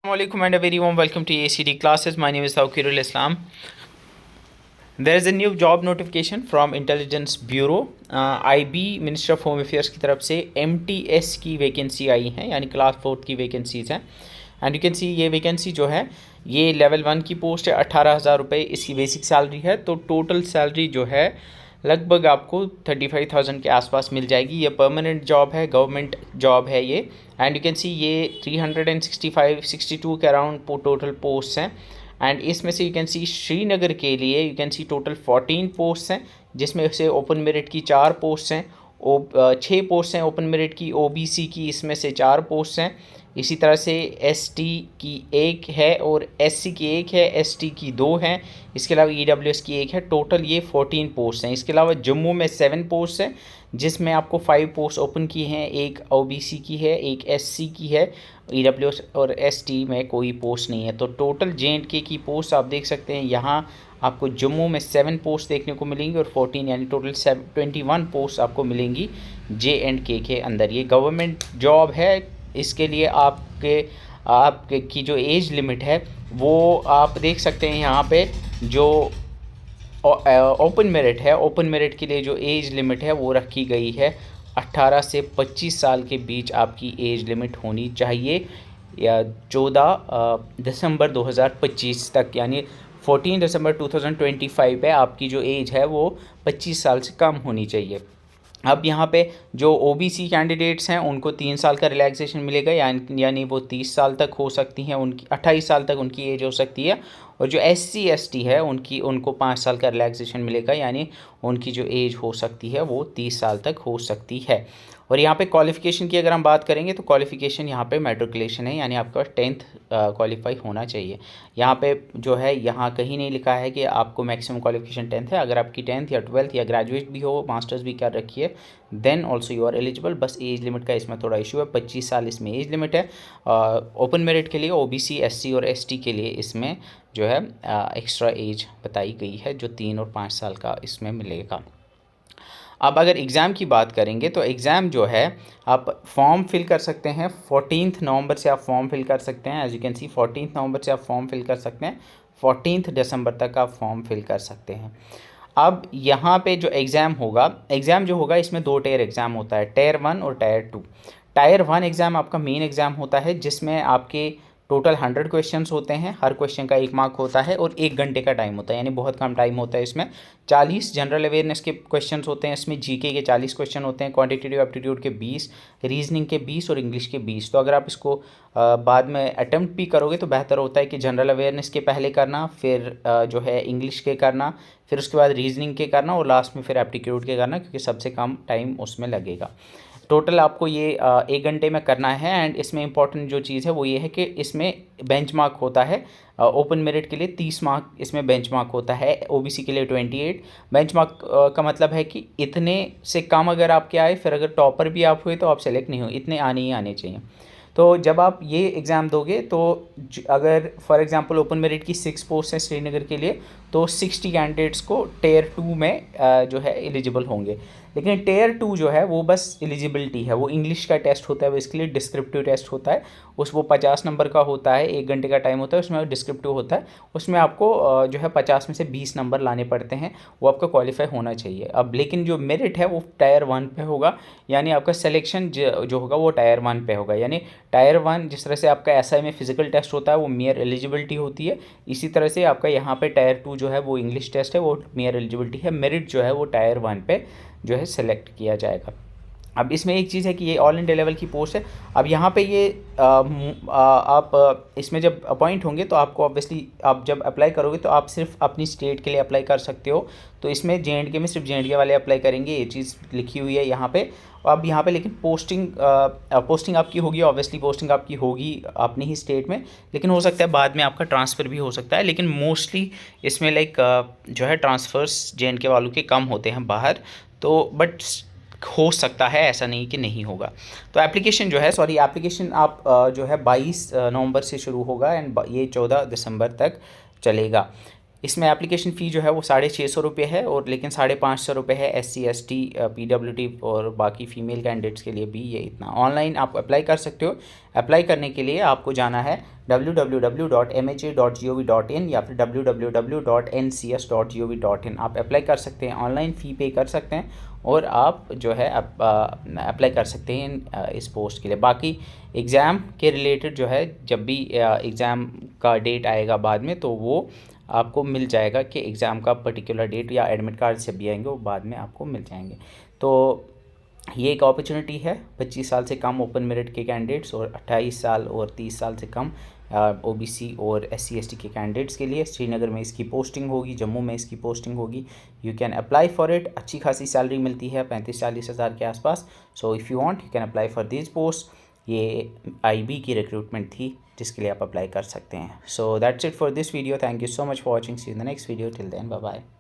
Assalamualaikum and a very warm welcome to ACD classes. My name is Tawqirul Islam. There is a new job notification from Intelligence Bureau. IB minister of home affairs की तरफ से MTS की vacancy आई हैं, यानी class 4 की vacancies हैं. And you can see ये vacancy जो है ये लेवल 1 की पोस्ट है. 18,000 रुपये इसकी बेसिक सैलरी है. तो टोटल सैलरी जो है लगभग आपको 35,000 के आसपास मिल जाएगी. ये परमानेंट जॉब है, गवर्नमेंट जॉब है ये. एंड यू कैन सी ये 362 के अराउंड टोटल पोस्ट हैं. एंड इसमें से यू कैन सी श्रीनगर के लिए you can see total 14 post हैं, जिसमें से ओपन मेरिट की 4 पोस्ट हैं, 6 पोस्ट हैं ओपन मेरिट की. OBC की इसमें से 4 पोस्ट हैं. इसी तरह से ST की 1 है और SC की 1 है, ST की 2 हैं. इसके अलावा EWS की 1 है. टोटल ये 14 पोस्ट हैं. इसके अलावा जम्मू में 7 पोस्ट हैं, जिसमें आपको 5 पोस्ट ओपन की हैं. एक OBC की है, एक SC की है. EWS और ST में कोई पोस्ट नहीं है. तो टोटल J&K की पोस्ट आप देख सकते हैं यहाँ आपको जम्मू में 7 पोस्ट देखने को मिलेंगी और 14 यानी टोटल 21 पोस्ट आपको मिलेंगी J&K के अंदर. ये गवर्नमेंट जॉब है. इसके लिए आपके की जो एज लिमिट है वो आप देख सकते हैं यहाँ पे. जो ओपन मेरिट है, ओपन मेरिट के लिए जो एज लिमिट है वो रखी गई है 18 से 25 साल के बीच आपकी एज लिमिट होनी चाहिए, या 14 दिसंबर 2025 तक, यानी 14 दिसंबर 2025 पे आपकी जो एज है वो 25 साल से कम होनी चाहिए. अब यहाँ पे जो OBC कैंडिडेट्स हैं उनको 3 साल का रिलैक्सेशन मिलेगा, यानी वो 30 साल तक हो सकती हैं, उनकी 28 साल तक उनकी एज हो सकती है. और जो SC ST है उनको 5 साल का रिलैक्सेशन मिलेगा, यानी उनकी जो एज हो सकती है वो 30 साल तक हो सकती है. और यहाँ पे क्वालिफ़िकेशन की अगर हम बात करेंगे तो क्वालिफ़िकेशन यहाँ पे मैट्रिकुलेशन है, यानी आपका 10th क्वालिफाई होना चाहिए. यहाँ पे जो है यहाँ कहीं नहीं लिखा है कि आपको मैक्सिमम क्वालिफ़िकेशन 10th है. अगर आपकी 10th या 12th या ग्रेजुएट भी हो, मास्टर्स भी कर रखी है, then also you are eligible. बस एज लिमिट का इसमें थोड़ा इशू है. 25 साल इसमें एज लिमिट है. ओपन मेरिट के लिए OBC SC और ST के लिए इसमें जो है एक्स्ट्रा एज बताई गई है, जो 3 और 5 साल का इसमें मिलेगा. अब अगर एग्ज़ाम की बात करेंगे तो एग्ज़ाम जो है आप फॉर्म फिल कर सकते हैं 14 नवंबर से आप फॉर्म फिल कर सकते हैं. एज यू कैन सी 14 नवंबर से आप फॉर्म फिल कर सकते हैं. 14 दिसंबर तक आप फॉर्म फिल कर सकते हैं. अब यहाँ पे जो एग्ज़ाम जो होगा इसमें 2 टेयर एग्ज़ाम होता है, Tier 1 और Tier 2. Tier 1 एग्ज़ाम आपका मेन एग्ज़ाम होता है, जिसमें आपके टोटल 100 क्वेश्चंस होते हैं. हर क्वेश्चन का 1 मार्क होता है और 1 घंटे का टाइम होता है, यानी बहुत कम टाइम होता है. इसमें 40 जनरल अवेयरनेस के क्वेश्चंस होते हैं. इसमें GK के 40 क्वेश्चन होते हैं, क्वांटिटेटिव एप्टीट्यूड के 20, रीजनिंग के 20 और इंग्लिश के 20. तो अगर आप इसको बाद में अटैम्प्ट भी करोगे तो बेहतर होता है कि जनरल अवेयरनेस के पहले करना, फिर जो है इंग्लिश के करना, फिर उसके बाद रीजनिंग के करना और लास्ट में फिर एप्टीट्यूड के करना, क्योंकि सबसे कम टाइम उसमें लगेगा. टोटल आपको ये 1 घंटे में करना है. एंड इसमें इंपॉर्टेंट जो चीज़ है वो ये है कि इसमें बेंचमार्क होता है. ओपन मेरिट के लिए 30 मार्क इसमें बेंचमार्क होता है, OBC के लिए 28. बेंचमार्क का मतलब है कि इतने से कम अगर आपके आए, फिर अगर टॉपर भी आप हुए तो आप सेलेक्ट नहीं हो, इतने आने ही आने चाहिए. तो जब आप ये एग्ज़ाम दोगे तो अगर फॉर एग्ज़ाम्पल ओपन मेरिट की 6 पोस्ट हैं श्रीनगर के लिए, तो 60 कैंडिडेट्स को Tier 2 में जो है एलिजिबल होंगे. लेकिन Tier 2 जो है वो बस एलिजिबिलिटी है, वो इंग्लिश का टेस्ट होता है, वो इसके लिए डिस्क्रिप्टिव टेस्ट होता है. वो 50 नंबर का होता है, 1 घंटे का टाइम होता है, उसमें डिस्क्रिप्टिव होता है. उसमें आपको जो है 50 में से 20 नंबर लाने पड़ते हैं, वो आपका क्वालिफाई होना चाहिए. अब लेकिन जो मेरिट है वो Tier 1 पे होगा, यानी आपका सिलेक्शन जो होगा वो Tier 1 पे होगा. यानी Tier 1 जिस तरह से आपका SI में फिजिकल टेस्ट होता है वो मेयर एलिजिबिलिटी होती है, इसी तरह से आपका यहाँ पे Tier 2 जो है वो इंग्लिश टेस्ट है, वो मेयर एलिजिबिलिटी है. मेरिट जो है वो Tier 1 पे जो है सेलेक्ट किया जाएगा. अब इसमें एक चीज़ है कि ये ऑल इंडिया लेवल की पोस्ट है. अब यहाँ पे ये आप इसमें जब अपॉइंट होंगे तो आपको ऑब्वियसली आप जब अप्लाई करोगे तो आप सिर्फ अपनी स्टेट के लिए अप्लाई कर सकते हो. तो इसमें J&K में सिर्फ J&K वाले अप्लाई करेंगे, ये चीज़ लिखी हुई है यहाँ पे. अब यहाँ पे लेकिन पोस्टिंग आपकी होगी, ऑब्वियसली पोस्टिंग आपकी होगी अपनी ही स्टेट में, लेकिन हो सकता है बाद में आपका ट्रांसफ़र भी हो सकता है. लेकिन मोस्टली इसमें जो है ट्रांसफ़र्स J&K वालों के कम होते हैं बाहर. तो बट हो सकता है, ऐसा नहीं कि नहीं होगा. तो एप्लीकेशन आप जो है 22 नवंबर से शुरू होगा एंड ये 14 दिसंबर तक चलेगा. इसमें एप्लीकेशन फ़ी जो है वो 650 रुपये है, और लेकिन 550 रुपये है SC ST PWD और बाकी फ़ीमेल कैंडिडेट्स के लिए भी ये इतना। ऑनलाइन आप अप्लाई कर सकते हो। अप्लाई करने के लिए आपको जाना है www.mha.gov.in या फिर www.ncs.gov.in। आप अप्लाई कर सकते हैं, ऑनलाइन फ़ी पे कर सकते हैं और आप जो है अप्लाई कर सकते हैं इस पोस्ट के लिए। बाकी एग्ज़ाम के रिलेटेड जो है, जब भी एग्ज़ाम का डेट आएगा बाद में, तो वो आपको मिल जाएगा कि एग्ज़ाम का पर्टिकुलर डेट, या एडमिट कार्ड से भी आएंगे वो बाद में आपको मिल जाएंगे। तो ये एक अपॉर्चुनिटी है 25 साल से कम ओपन मेरिट के कैंडिडेट्स और 28 साल और 30 साल से कम OBC और SC ST के कैंडिडेट्स के लिए। श्रीनगर में इसकी पोस्टिंग होगी, जम्मू में इसकी पोस्टिंग होगी। You can apply for it. अच्छी खासी सैलरी मिलती है 35-40 हज़ार के आसपास। So if you want you can apply for this post. ये IB की रिक्रूटमेंट थी जिसके लिए आप अप्लाई कर सकते हैं। So that's it for this video. Thank you so much for watching. See you in the next video. Till then bye bye.